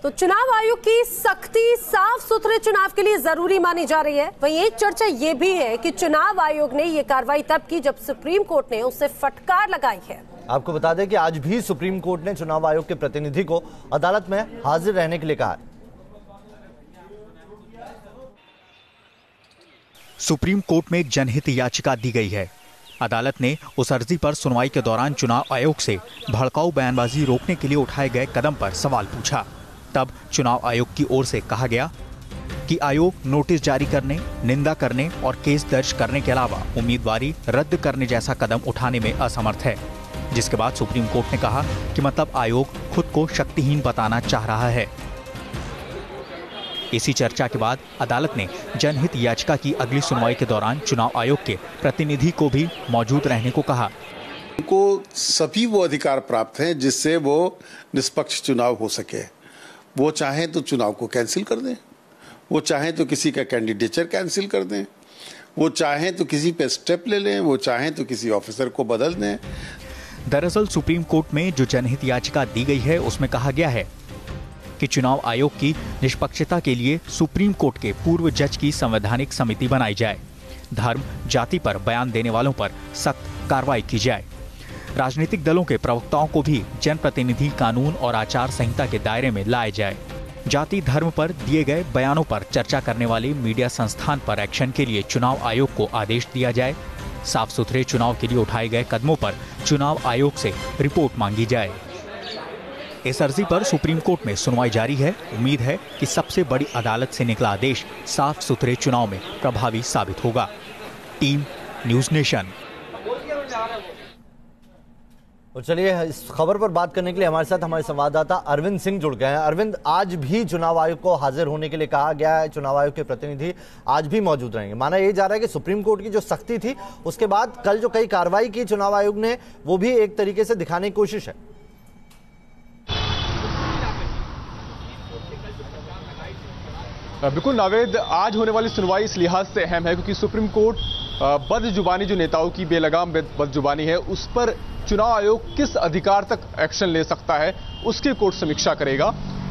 तो चुनाव आयोग की सख्ती साफ सुथरे चुनाव के लिए जरूरी मानी जा रही है। वहीं एक चर्चा ये भी है कि चुनाव आयोग ने ये कार्रवाई तब की जब सुप्रीम कोर्ट ने उससे फटकार लगाई है। आपको बता दें कि आज भी सुप्रीम कोर्ट ने चुनाव आयोग के प्रतिनिधि को अदालत में हाजिर रहने के लिए कहा है। सुप्रीम कोर्ट में एक जनहित याचिका दी गई है। अदालत ने उस अर्जी पर सुनवाई के दौरान चुनाव आयोग से भड़काऊ बयानबाजी रोकने के लिए उठाए गए कदम पर सवाल पूछा। तब चुनाव आयोग की ओर से कहा गया कि आयोग नोटिस जारी करने, निंदा करने और केस दर्ज करने के अलावा उम्मीदवारी रद्द करने जैसा कदम उठाने में असमर्थ है। जिसके बाद सुप्रीम कोर्ट ने कहा कि मतलब आयोग खुद को शक्तिहीन बताना चाह रहा है। इसी चर्चा के बाद अदालत ने जनहित याचिका की अगली सुनवाई के दौरान चुनाव आयोग के प्रतिनिधि को भी मौजूद रहने को कहा। उनको सभी वो अधिकार प्राप्त हैं जिससे वो निष्पक्ष चुनाव हो सके। वो चाहें तो चुनाव को कैंसिल कर दें, वो चाहें तो किसी का कैंडिडेचर कैंसिल कर दें, वो चाहें तो किसी पे स्टेप ले लें, वो चाहें तो किसी ऑफिसर को बदल दें। दरअसल सुप्रीम कोर्ट में जो जनहित याचिका दी गई है उसमें कहा गया है कि चुनाव आयोग की निष्पक्षता के लिए सुप्रीम कोर्ट के पूर्व जज की संवैधानिक समिति बनाई जाए, धर्म जाति पर बयान देने वालों पर सख्त कार्रवाई की जाए, राजनीतिक दलों के प्रवक्ताओं को भी जनप्रतिनिधि कानून और आचार संहिता के दायरे में लाए जाए, जाति धर्म पर दिए गए बयानों पर चर्चा करने वाले मीडिया संस्थान पर एक्शन के लिए चुनाव आयोग को आदेश दिया जाए, साफ सुथरे चुनाव के लिए उठाए गए कदमों पर चुनाव आयोग से रिपोर्ट मांगी जाए। इस अर्जी पर सुप्रीम कोर्ट में सुनवाई जारी है। उम्मीद है कि सबसे बड़ी अदालत से निकला आदेश साफ सुथरे चुनाव में प्रभावी साबित होगा। Team news nation. और चलिए इस खबर पर बात करने के लिए हमारे साथ हमारे संवाददाता अरविंद सिंह जुड़ गए हैं। अरविंद, आज भी चुनाव आयोग को हाजिर होने के लिए कहा गया है। चुनाव आयोग के प्रतिनिधि आज भी मौजूद रहेंगे। माना यह जा रहा है कि सुप्रीम कोर्ट की जो सख्ती थी उसके बाद कल जो कई कार्रवाई की चुनाव आयोग ने, वो भी एक तरीके से दिखाने की कोशिश है। बिल्कुल नावेद, आज होने वाली सुनवाई इस लिहाज से अहम है क्योंकि सुप्रीम कोर्ट बदजुबानी जो नेताओं की बेलगाम बदजुबानी है उस पर चुनाव आयोग किस अधिकार तक एक्शन ले सकता है उसकी कोर्ट समीक्षा करेगा।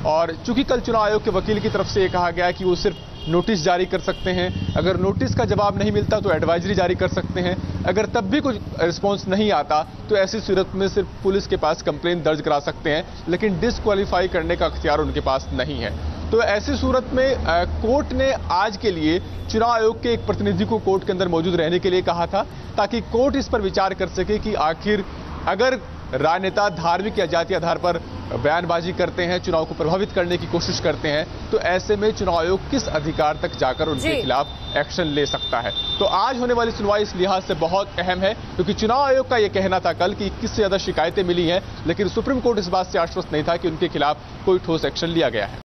और चूंकि कल चुनाव आयोग के वकील की तरफ से ये कहा गया है कि वो सिर्फ नोटिस जारी कर सकते हैं, अगर नोटिस का जवाब नहीं मिलता तो एडवाइजरी जारी कर सकते हैं, अगर तब भी कुछ रिस्पॉन्स नहीं आता तो ऐसी सूरत में सिर्फ पुलिस के पास कंप्लेंट दर्ज करा सकते हैं, लेकिन डिस्क्वालीफाई करने का अख्तियार उनके पास नहीं है। तो ऐसी सूरत में कोर्ट ने आज के लिए चुनाव आयोग के एक प्रतिनिधि को कोर्ट के अंदर मौजूद रहने के लिए कहा था ताकि कोर्ट इस पर विचार कर सके कि आखिर अगर राजनेता धार्मिक या जातीय आधार पर बयानबाजी करते हैं, चुनाव को प्रभावित करने की कोशिश करते हैं, तो ऐसे में चुनाव आयोग किस अधिकार तक जाकर उनके खिलाफ एक्शन ले सकता है। तो आज होने वाली सुनवाई इस लिहाज से बहुत अहम है क्योंकि चुनाव आयोग का यह कहना था कल कि 21 से ज्यादा शिकायतें मिली हैं, लेकिन सुप्रीम कोर्ट इस बात से आश्वस्त नहीं था कि उनके खिलाफ कोई ठोस एक्शन लिया गया है।